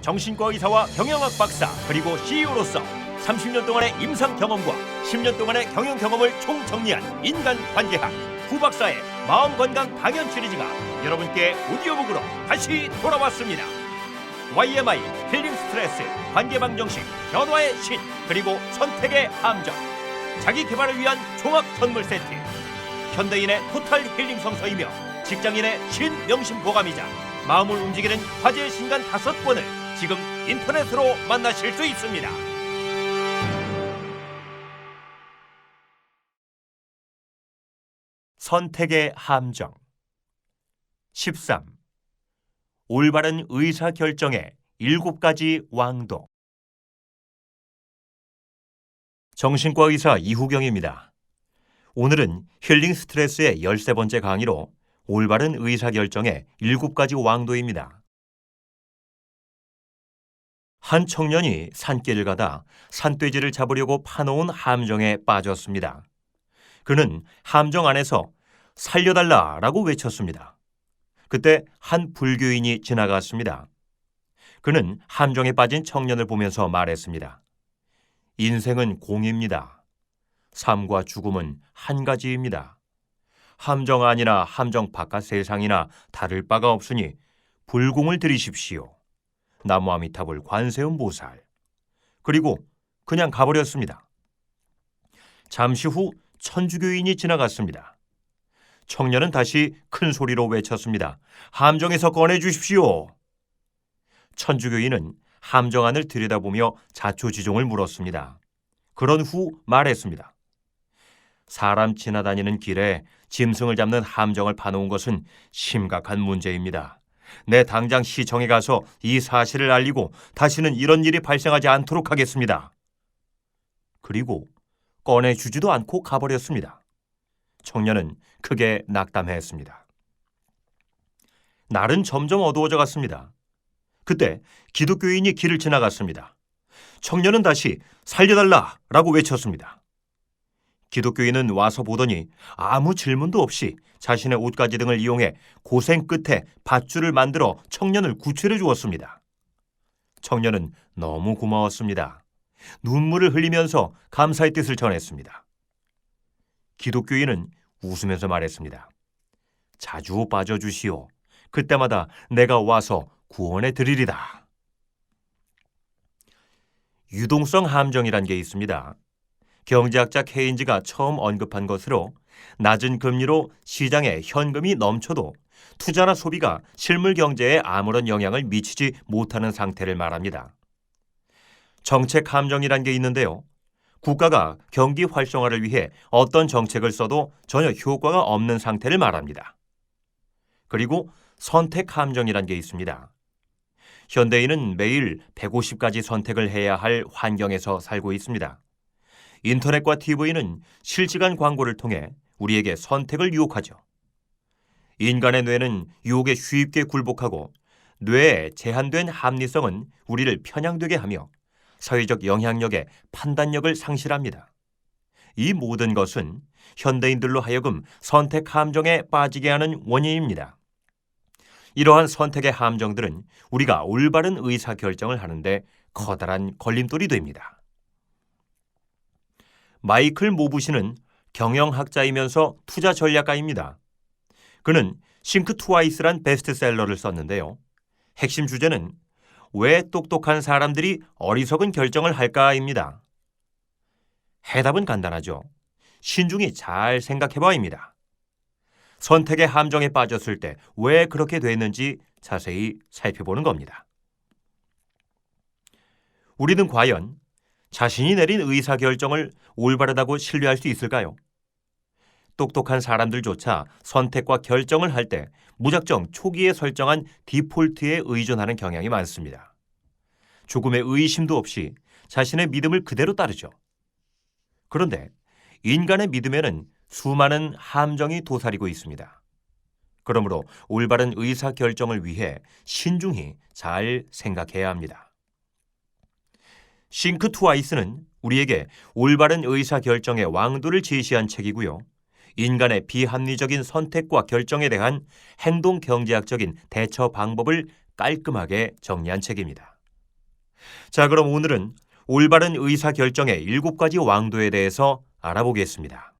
정신과 의사와 경영학 박사 그리고 CEO로서 30년 동안의 임상 경험과 10년 동안의 경영 경험을 총정리한 인간관계학 후박사의 마음건강 방연 시리즈가 여러분께 오디오북으로 다시 돌아왔습니다. YMI 힐링 스트레스 관계방정식 변화의 신 그리고 선택의 함정 자기 개발을 위한 종합 선물 세트 현대인의 토탈 힐링 성서이며 직장인의 신명심 보감이자 마음을 움직이는 화제의 신간 5권을 지금 인터넷으로 만나실 수 있습니다. 선택의 함정 13. 올바른 의사결정의 7가지 왕도. 정신과 의사 이후경입니다. 오늘은 힐링 스트레스의 13번째 강의로 올바른 의사결정의 7가지 왕도입니다. 한 청년이 산길을 가다 산돼지를 잡으려고 파놓은 함정에 빠졌습니다. 그는 함정 안에서 살려달라라고 외쳤습니다. 그때 한 불교인이 지나갔습니다. 그는 함정에 빠진 청년을 보면서 말했습니다. 인생은 공입니다. 삶과 죽음은 한 가지입니다. 함정 안이나 함정 바깥 세상이나 다를 바가 없으니 불공을 들이십시오. 나무아미타불 관세음 보살. 그리고 그냥 가버렸습니다. 잠시 후 천주교인이 지나갔습니다. 청년은 다시 큰 소리로 외쳤습니다. 함정에서 꺼내주십시오. 천주교인은 함정 안을 들여다보며 자초지종을 물었습니다. 그런 후 말했습니다. 사람 지나다니는 길에 짐승을 잡는 함정을 파놓은 것은 심각한 문제입니다. 내 당장 시청에 가서 이 사실을 알리고 다시는 이런 일이 발생하지 않도록 하겠습니다. 그리고 꺼내주지도 않고 가버렸습니다. 청년은 크게 낙담했습니다. 날은 점점 어두워져 갔습니다. 그때 기독교인이 길을 지나갔습니다. 청년은 다시 살려달라라고 외쳤습니다. 기독교인은 와서 보더니 아무 질문도 없이 자신의 옷가지 등을 이용해 고생 끝에 밧줄을 만들어 청년을 구출해 주었습니다. 청년은 너무 고마웠습니다. 눈물을 흘리면서 감사의 뜻을 전했습니다. 기독교인은 웃으면서 말했습니다. 자주 빠져주시오. 그때마다 내가 와서 구원해 드리리다. 유동성 함정이란 게 있습니다. 경제학자 케인즈가 처음 언급한 것으로 낮은 금리로 시장에 현금이 넘쳐도 투자나 소비가 실물 경제에 아무런 영향을 미치지 못하는 상태를 말합니다. 정책 함정이란 게 있는데요. 국가가 경기 활성화를 위해 어떤 정책을 써도 전혀 효과가 없는 상태를 말합니다. 그리고 선택 함정이란 게 있습니다. 현대인은 매일 150가지 선택을 해야 할 환경에서 살고 있습니다. 인터넷과 TV는 실시간 광고를 통해 우리에게 선택을 유혹하죠. 인간의 뇌는 유혹에 쉽게 굴복하고 뇌의 제한된 합리성은 우리를 편향되게 하며 사회적 영향력에 판단력을 상실합니다. 이 모든 것은 현대인들로 하여금 선택 함정에 빠지게 하는 원인입니다. 이러한 선택의 함정들은 우리가 올바른 의사결정을 하는데 커다란 걸림돌이 됩니다. 마이클 모부시는 경영학자이면서 투자 전략가입니다. 그는 싱크 트와이스란 베스트셀러를 썼는데요. 핵심 주제는 왜 똑똑한 사람들이 어리석은 결정을 할까입니다. 해답은 간단하죠. 신중히 잘 생각해봐입니다. 선택의 함정에 빠졌을 때 왜 그렇게 됐는지 자세히 살펴보는 겁니다. 우리는 과연 자신이 내린 의사결정을 올바르다고 신뢰할 수 있을까요? 똑똑한 사람들조차 선택과 결정을 할 때 무작정 초기에 설정한 디폴트에 의존하는 경향이 많습니다. 조금의 의심도 없이 자신의 믿음을 그대로 따르죠. 그런데 인간의 믿음에는 수많은 함정이 도사리고 있습니다. 그러므로 올바른 의사결정을 위해 신중히 잘 생각해야 합니다. 싱크 트와이스는 우리에게 올바른 의사결정의 왕도를 제시한 책이고요. 인간의 비합리적인 선택과 결정에 대한 행동경제학적인 대처 방법을 깔끔하게 정리한 책입니다. 자, 그럼 오늘은 올바른 의사결정의 7가지 왕도에 대해서 알아보겠습니다.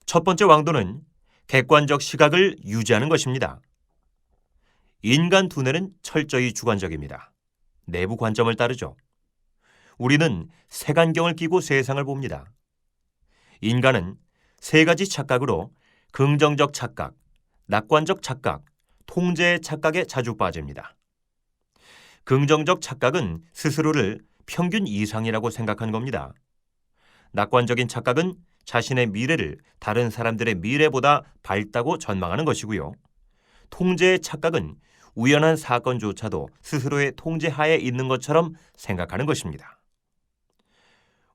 첫 번째 왕도는 객관적 시각을 유지하는 것입니다. 인간 두뇌는 철저히 주관적입니다. 내부 관점을 따르죠. 우리는 색안경을 끼고 세상을 봅니다. 인간은 3가지 착각으로 긍정적 착각, 낙관적 착각, 통제 착각에 자주 빠집니다. 긍정적 착각은 스스로를 평균 이상이라고 생각하는 겁니다. 낙관적인 착각은 자신의 미래를 다른 사람들의 미래보다 밝다고 전망하는 것이고요. 통제의 착각은 우연한 사건조차도 스스로의 통제하에 있는 것처럼 생각하는 것입니다.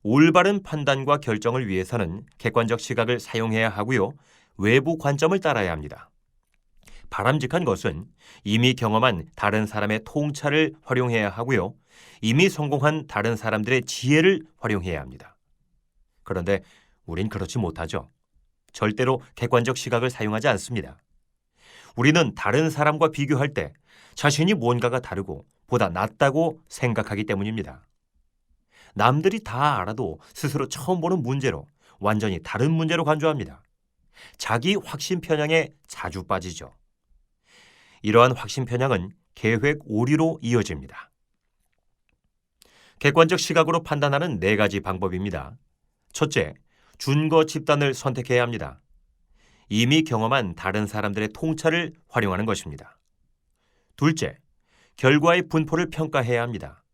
올바른 판단과 결정을 위해서는 객관적 시각을 사용해야 하고요. 외부 관점을 따라야 합니다. 바람직한 것은 이미 경험한 다른 사람의 통찰을 활용해야 하고요. 이미 성공한 다른 사람들의 지혜를 활용해야 합니다. 그런데 우린 그렇지 못하죠. 절대로 객관적 시각을 사용하지 않습니다. 우리는 다른 사람과 비교할 때 자신이 뭔가가 다르고 보다 낫다고 생각하기 때문입니다. 남들이 다 알아도 스스로 처음 보는 문제로 완전히 다른 문제로 간주합니다. 자기 확신 편향에 자주 빠지죠. 이러한 확신 편향은 계획 오류로 이어집니다. 객관적 시각으로 판단하는 4가지 방법입니다. 첫째, 준거 집단을 선택해야 합니다. 이미 경험한 다른 사람들의 통찰을 활용하는 것입니다. 둘째, 결과의 분포를 평가해야 합니다.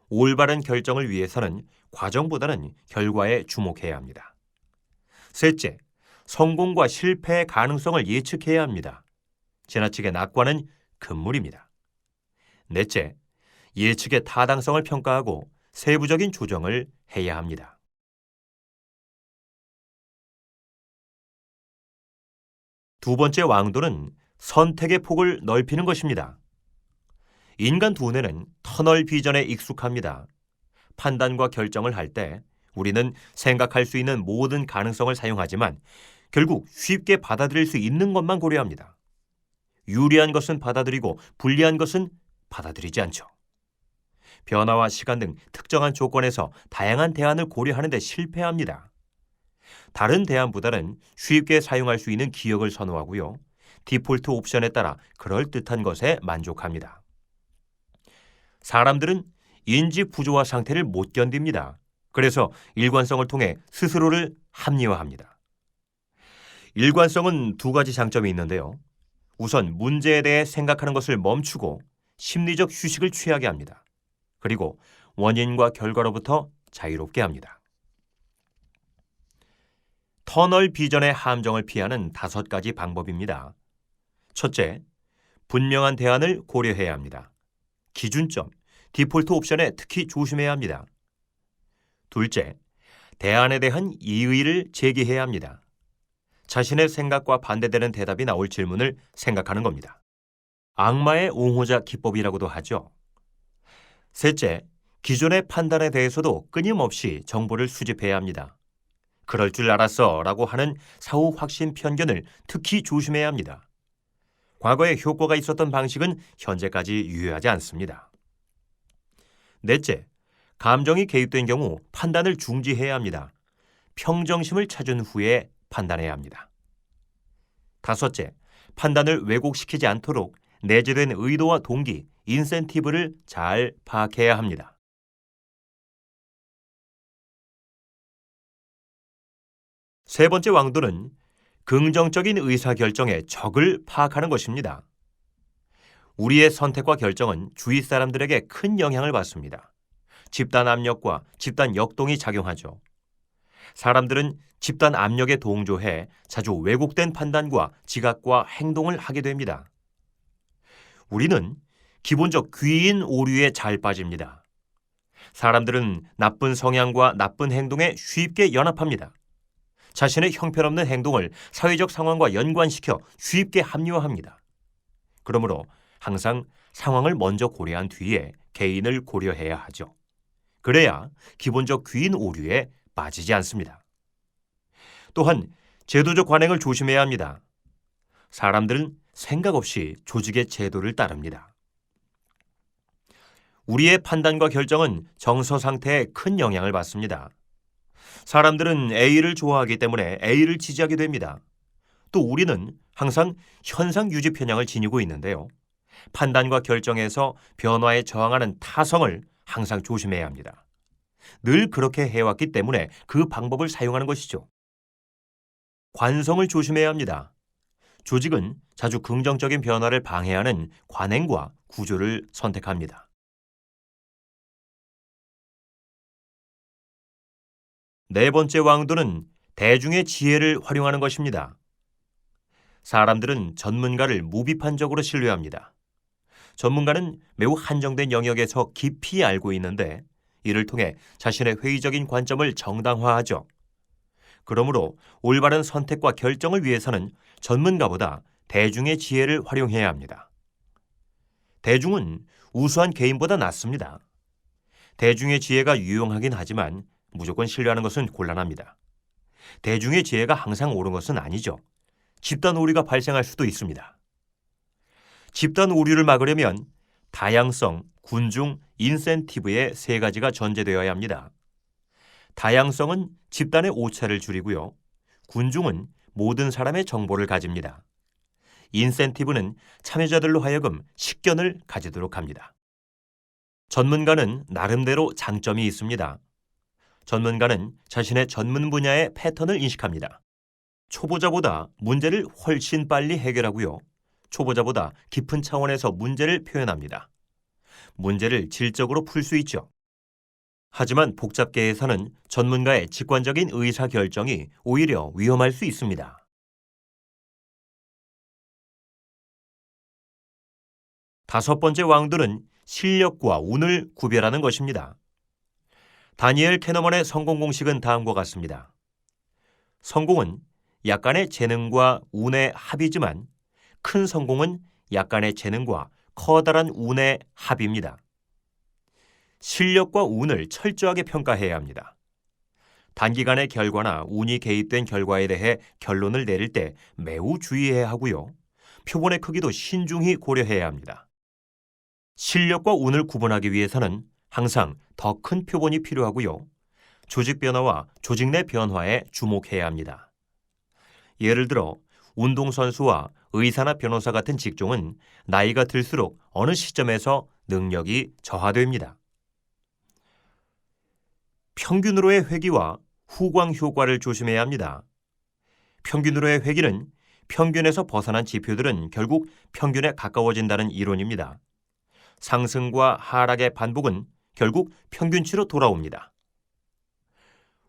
올바른 결정을 위해서는 과정보다는 결과에 주목해야 합니다. 셋째, 성공과 실패의 가능성을 예측해야 합니다. 지나치게 낙관은 금물입니다. 넷째, 예측의 타당성을 평가하고 세부적인 조정을 해야 합니다. 두 번째 왕도는 선택의 폭을 넓히는 것입니다. 인간 두뇌는 터널 비전에 익숙합니다. 판단과 결정을 할 때 우리는 생각할 수 있는 모든 가능성을 사용하지만 결국 쉽게 받아들일 수 있는 것만 고려합니다. 유리한 것은 받아들이고 불리한 것은 받아들이지 않죠. 변화와 시간 등 특정한 조건에서 다양한 대안을 고려하는 데 실패합니다. 다른 대안보다는 쉽게 사용할 수 있는 기억을 선호하고요. 디폴트 옵션에 따라 그럴듯한 것에 만족합니다. 사람들은 인지 부조화 상태를 못 견딥니다. 그래서 일관성을 통해 스스로를 합리화합니다. 일관성은 2가지 장점이 있는데요. 우선 문제에 대해 생각하는 것을 멈추고 심리적 휴식을 취하게 합니다. 그리고 원인과 결과로부터 자유롭게 합니다. 터널 비전의 함정을 피하는 5가지 방법입니다. 첫째, 분명한 대안을 고려해야 합니다. 기준점, 디폴트 옵션에 특히 조심해야 합니다. 둘째, 대안에 대한 이의를 제기해야 합니다. 자신의 생각과 반대되는 대답이 나올 질문을 생각하는 겁니다. 악마의 옹호자 기법이라고도 하죠. 셋째, 기존의 판단에 대해서도 끊임없이 정보를 수집해야 합니다. 그럴 줄 알았어 라고 하는 사후 확신 편견을 특히 조심해야 합니다. 과거에 효과가 있었던 방식은 현재까지 유효하지 않습니다. 넷째, 감정이 개입된 경우 판단을 중지해야 합니다. 평정심을 찾은 후에 판단해야 합니다. 다섯째, 판단을 왜곡시키지 않도록 내재된 의도와 동기, 인센티브를 잘 파악해야 합니다. 세 번째 왕도는 긍정적인 의사결정의 적을 파악하는 것입니다. 우리의 선택과 결정은 주위 사람들에게 큰 영향을 받습니다. 집단 압력과 집단 역동이 작용하죠. 사람들은 집단 압력에 동조해 자주 왜곡된 판단과 지각과 행동을 하게 됩니다. 우리는 기본적 귀인 오류에 잘 빠집니다. 사람들은 나쁜 성향과 나쁜 행동에 쉽게 연합합니다. 자신의 형편없는 행동을 사회적 상황과 연관시켜 쉽게 합리화합니다. 그러므로 항상 상황을 먼저 고려한 뒤에 개인을 고려해야 하죠. 그래야 기본적 귀인 오류에 빠지지 않습니다. 또한 제도적 관행을 조심해야 합니다. 사람들은 생각 없이 조직의 제도를 따릅니다. 우리의 판단과 결정은 정서 상태에 큰 영향을 받습니다. 사람들은 A를 좋아하기 때문에 A를 지지하게 됩니다. 또 우리는 항상 현상 유지 편향을 지니고 있는데요. 판단과 결정에서 변화에 저항하는 타성을 항상 조심해야 합니다. 늘 그렇게 해왔기 때문에 그 방법을 사용하는 것이죠. 관성을 조심해야 합니다. 조직은 자주 긍정적인 변화를 방해하는 관행과 구조를 선택합니다. 네 번째 왕도는 대중의 지혜를 활용하는 것입니다. 사람들은 전문가를 무비판적으로 신뢰합니다. 전문가는 매우 한정된 영역에서 깊이 알고 있는데 이를 통해 자신의 회의적인 관점을 정당화하죠. 그러므로 올바른 선택과 결정을 위해서는 전문가보다 대중의 지혜를 활용해야 합니다. 대중은 우수한 개인보다 낫습니다. 대중의 지혜가 유용하긴 하지만 무조건 신뢰하는 것은 곤란합니다. 대중의 지혜가 항상 옳은 것은 아니죠. 집단 오류가 발생할 수도 있습니다. 집단 오류를 막으려면 다양성, 군중, 인센티브의 세 가지가 전제되어야 합니다. 다양성은 집단의 오차를 줄이고요. 군중은 모든 사람의 정보를 가집니다. 인센티브는 참여자들로 하여금 식견을 가지도록 합니다. 전문가는 나름대로 장점이 있습니다. 전문가는 자신의 전문 분야의 패턴을 인식합니다. 초보자보다 문제를 훨씬 빨리 해결하고요. 초보자보다 깊은 차원에서 문제를 표현합니다. 문제를 질적으로 풀 수 있죠. 하지만 복잡계에서는 전문가의 직관적인 의사결정이 오히려 위험할 수 있습니다. 다섯 번째 왕도는 실력과 운을 구별하는 것입니다. 다니엘 캐너먼의 성공 공식은 다음과 같습니다. 성공은 약간의 재능과 운의 합이지만 큰 성공은 약간의 재능과 커다란 운의 합입니다. 실력과 운을 철저하게 평가해야 합니다. 단기간의 결과나 운이 개입된 결과에 대해 결론을 내릴 때 매우 주의해야 하고요. 표본의 크기도 신중히 고려해야 합니다. 실력과 운을 구분하기 위해서는 항상 더 큰 표본이 필요하고요. 조직 변화와 조직 내 변화에 주목해야 합니다. 예를 들어 운동선수와 의사나 변호사 같은 직종은 나이가 들수록 어느 시점에서 능력이 저하됩니다. 평균으로의 회귀와 후광 효과를 조심해야 합니다. 평균으로의 회귀는 평균에서 벗어난 지표들은 결국 평균에 가까워진다는 이론입니다. 상승과 하락의 반복은 결국 평균치로 돌아옵니다.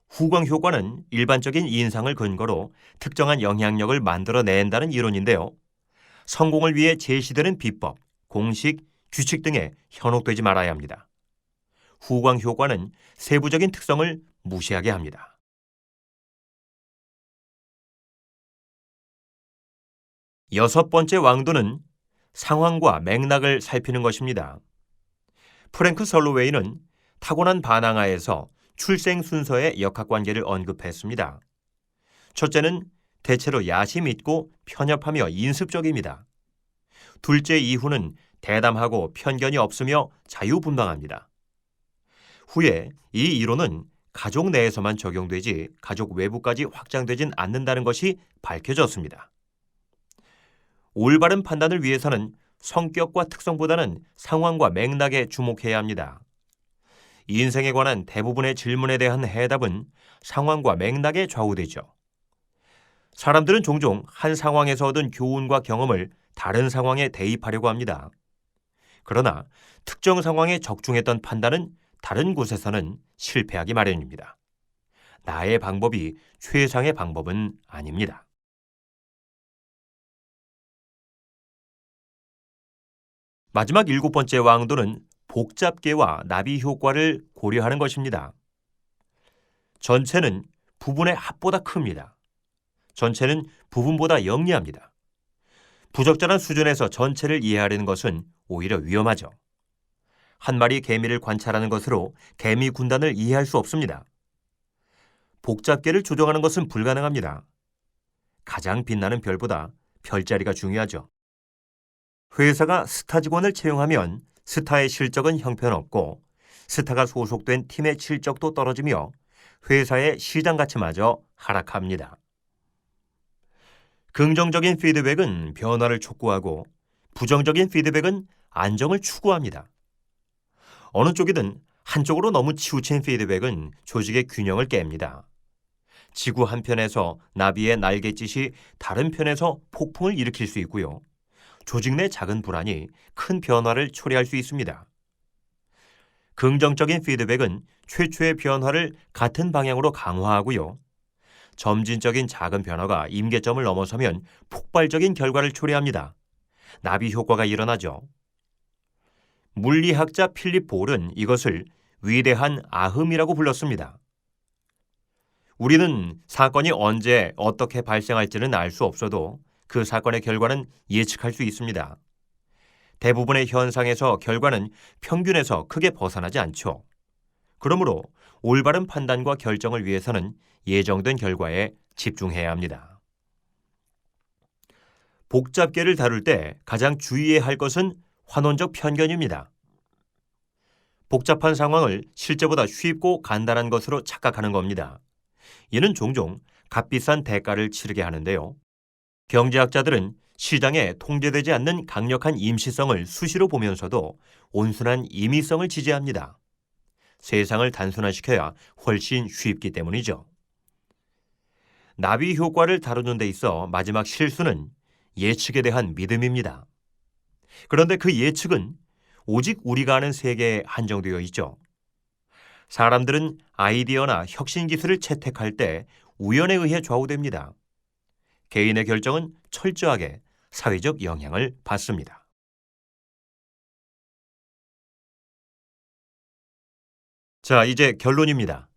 후광 효과는 일반적인 인상을 근거로 특정한 영향력을 만들어낸다는 이론인데요. 성공을 위해 제시되는 비법, 공식, 규칙 등에 현혹되지 말아야 합니다. 후광 효과는 세부적인 특성을 무시하게 합니다. 여섯 번째 왕도는 상황과 맥락을 살피는 것입니다. 프랭크 설로웨이는 타고난 반항아에서 출생 순서의 역학관계를 언급했습니다. 첫째는 대체로 야심 있고 편협하며 인습적입니다. 둘째 이후는 대담하고 편견이 없으며 자유분방합니다. 후에 이 이론은 가족 내에서만 적용되지 가족 외부까지 확장되진 않는다는 것이 밝혀졌습니다. 올바른 판단을 위해서는 성격과 특성보다는 상황과 맥락에 주목해야 합니다. 인생에 관한 대부분의 질문에 대한 해답은 상황과 맥락에 좌우되죠. 사람들은 종종 한 상황에서 얻은 교훈과 경험을 다른 상황에 대입하려고 합니다. 그러나 특정 상황에 적중했던 판단은 다른 곳에서는 실패하기 마련입니다. 나의 방법이 최상의 방법은 아닙니다. 마지막 일곱 번째 왕도는 복잡계와 나비 효과를 고려하는 것입니다. 전체는 부분의 합보다 큽니다. 전체는 부분보다 영리합니다. 부적절한 수준에서 전체를 이해하려는 것은 오히려 위험하죠. 한 마리 개미를 관찰하는 것으로 개미 군단을 이해할 수 없습니다. 복잡계를 조정하는 것은 불가능합니다. 가장 빛나는 별보다 별자리가 중요하죠. 회사가 스타 직원을 채용하면 스타의 실적은 형편없고 스타가 소속된 팀의 실적도 떨어지며 회사의 시장 가치마저 하락합니다. 긍정적인 피드백은 변화를 촉구하고 부정적인 피드백은 안정을 추구합니다. 어느 쪽이든 한쪽으로 너무 치우친 피드백은 조직의 균형을 깹니다. 지구 한편에서 나비의 날갯짓이 다른 편에서 폭풍을 일으킬 수 있고요. 조직 내 작은 불안이 큰 변화를 초래할 수 있습니다. 긍정적인 피드백은 최초의 변화를 같은 방향으로 강화하고요. 점진적인 작은 변화가 임계점을 넘어서면 폭발적인 결과를 초래합니다. 나비 효과가 일어나죠. 물리학자 필립 볼은 이것을 위대한 아흠이라고 불렀습니다. 우리는 사건이 언제 어떻게 발생할지는 알 수 없어도 그 사건의 결과는 예측할 수 있습니다. 대부분의 현상에서 결과는 평균에서 크게 벗어나지 않죠. 그러므로 올바른 판단과 결정을 위해서는 예정된 결과에 집중해야 합니다. 복잡계를 다룰 때 가장 주의해야 할 것은 환원적 편견입니다. 복잡한 상황을 실제보다 쉽고 간단한 것으로 착각하는 겁니다. 이는 종종 값비싼 대가를 치르게 하는데요. 경제학자들은 시장에 통제되지 않는 강력한 임시성을 수시로 보면서도 온순한 임의성을 지지합니다. 세상을 단순화시켜야 훨씬 쉽기 때문이죠. 나비 효과를 다루는 데 있어 마지막 실수는 예측에 대한 믿음입니다. 그런데 그 예측은 오직 우리가 아는 세계에 한정되어 있죠. 사람들은 아이디어나 혁신 기술을 채택할 때 우연에 의해 좌우됩니다. 개인의 결정은 철저하게 사회적 영향을 받습니다. 자, 이제 결론입니다.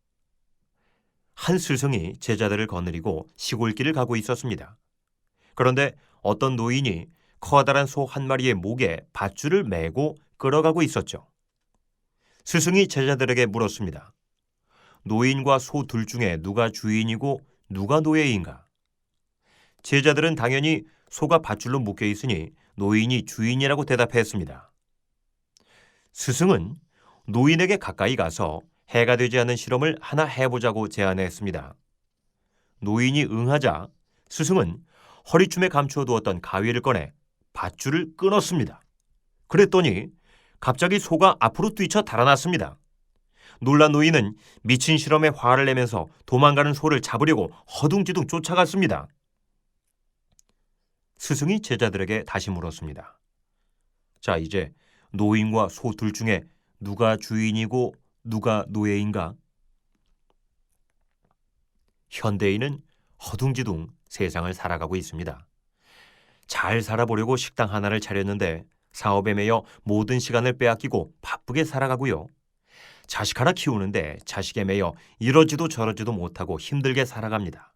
한 스승이 제자들을 거느리고 시골길을 가고 있었습니다. 그런데 어떤 노인이 커다란 소 한 마리의 목에 밧줄을 메고 끌어가고 있었죠. 스승이 제자들에게 물었습니다. 노인과 소 둘 중에 누가 주인이고 누가 노예인가? 제자들은 당연히 소가 밧줄로 묶여 있으니 노인이 주인이라고 대답했습니다. 스승은 노인에게 가까이 가서 해가 되지 않는 실험을 하나 해보자고 제안했습니다. 노인이 응하자 스승은 허리춤에 감추어두었던 가위를 꺼내 밧줄을 끊었습니다. 그랬더니 갑자기 소가 앞으로 뛰쳐 달아났습니다. 놀란 노인은 미친 실험에 화를 내면서 도망가는 소를 잡으려고 허둥지둥 쫓아갔습니다. 스승이 제자들에게 다시 물었습니다. 자, 이제 노인과 소 둘 중에 누가 주인이고 누가 노예인가? 현대인은 허둥지둥 세상을 살아가고 있습니다. 잘 살아보려고 식당 하나를 차렸는데 사업에 매여 모든 시간을 빼앗기고 바쁘게 살아가고요. 자식 하나 키우는데 자식에 매여 이러지도 저러지도 못하고 힘들게 살아갑니다.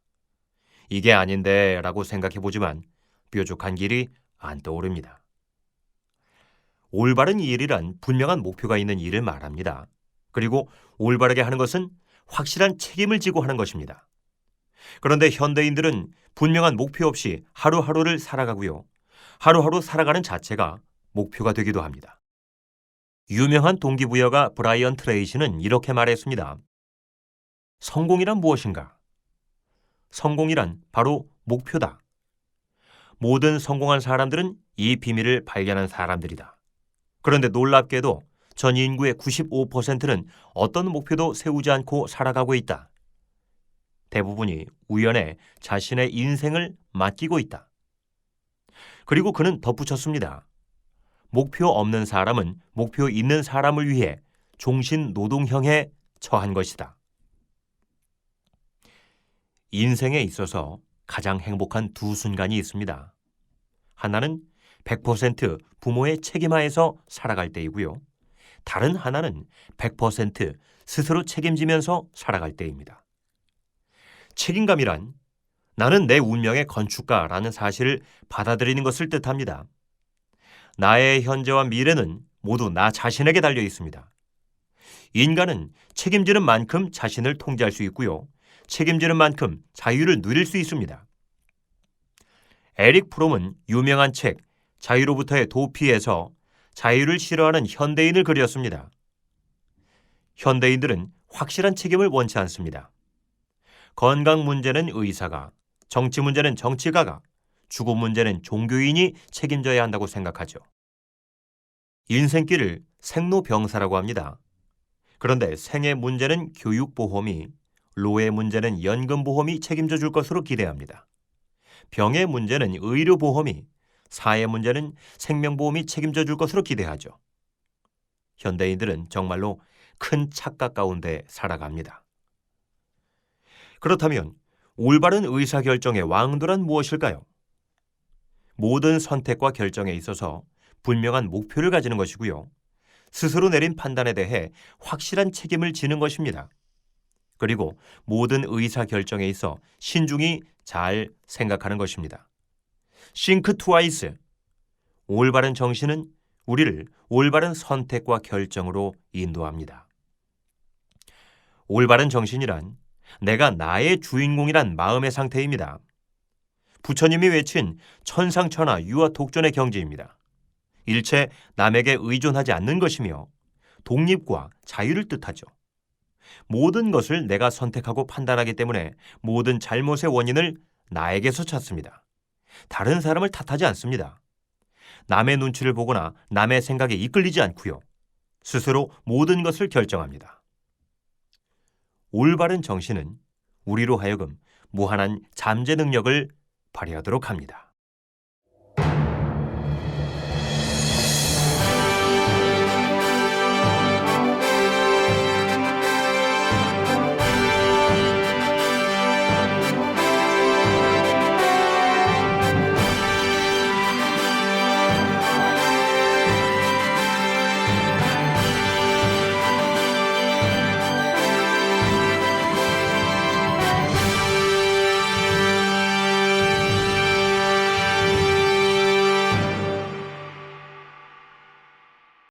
이게 아닌데 라고 생각해보지만 뾰족한 길이 안 떠오릅니다. 올바른 일이란 분명한 목표가 있는 일을 말합니다. 그리고 올바르게 하는 것은 확실한 책임을 지고 하는 것입니다. 그런데 현대인들은 분명한 목표 없이 하루하루를 살아가고요. 하루하루 살아가는 자체가 목표가 되기도 합니다. 유명한 동기부여가 브라이언 트레이시는 이렇게 말했습니다. 성공이란 무엇인가? 성공이란 바로 목표다. 모든 성공한 사람들은 이 비밀을 발견한 사람들이다. 그런데 놀랍게도 전 인구의 95%는 어떤 목표도 세우지 않고 살아가고 있다. 대부분이 우연에 자신의 인생을 맡기고 있다. 그리고 그는 덧붙였습니다. 목표 없는 사람은 목표 있는 사람을 위해 종신 노동형에 처한 것이다. 인생에 있어서 가장 행복한 두 순간이 있습니다. 하나는 100% 부모의 책임하에서 살아갈 때이고요. 다른 하나는 100% 스스로 책임지면서 살아갈 때입니다. 책임감이란 나는 내 운명의 건축가라는 사실을 받아들이는 것을 뜻합니다. 나의 현재와 미래는 모두 나 자신에게 달려 있습니다. 인간은 책임지는 만큼 자신을 통제할 수 있고요. 책임지는 만큼 자유를 누릴 수 있습니다. 에릭 프롬은 유명한 책 자유로부터의 도피에서 자유를 싫어하는 현대인을 그렸습니다. 현대인들은 확실한 책임을 원치 않습니다. 건강 문제는 의사가, 정치 문제는 정치가가, 죽음 문제는 종교인이 책임져야 한다고 생각하죠. 인생길을 생로병사라고 합니다. 그런데 생의 문제는 교육보험이, 노의 문제는 연금보험이 책임져 줄 것으로 기대합니다. 병의 문제는 의료보험이, 사의 문제는 생명보험이 책임져 줄 것으로 기대하죠. 현대인들은 정말로 큰 착각 가운데 살아갑니다. 그렇다면 올바른 의사결정의 왕도란 무엇일까요? 모든 선택과 결정에 있어서 분명한 목표를 가지는 것이고요. 스스로 내린 판단에 대해 확실한 책임을 지는 것입니다. 그리고 모든 의사결정에 있어 신중히 잘 생각하는 것입니다. Think twice. 올바른 정신은 우리를 올바른 선택과 결정으로 인도합니다. 올바른 정신이란 내가 나의 주인공이란 마음의 상태입니다. 부처님이 외친 천상천하 유아독존의 경지입니다. 일체 남에게 의존하지 않는 것이며 독립과 자유를 뜻하죠. 모든 것을 내가 선택하고 판단하기 때문에 모든 잘못의 원인을 나에게서 찾습니다. 다른 사람을 탓하지 않습니다. 남의 눈치를 보거나 남의 생각에 이끌리지 않고요. 스스로 모든 것을 결정합니다. 올바른 정신은 우리로 하여금 무한한 잠재 능력을 발휘하도록 합니다.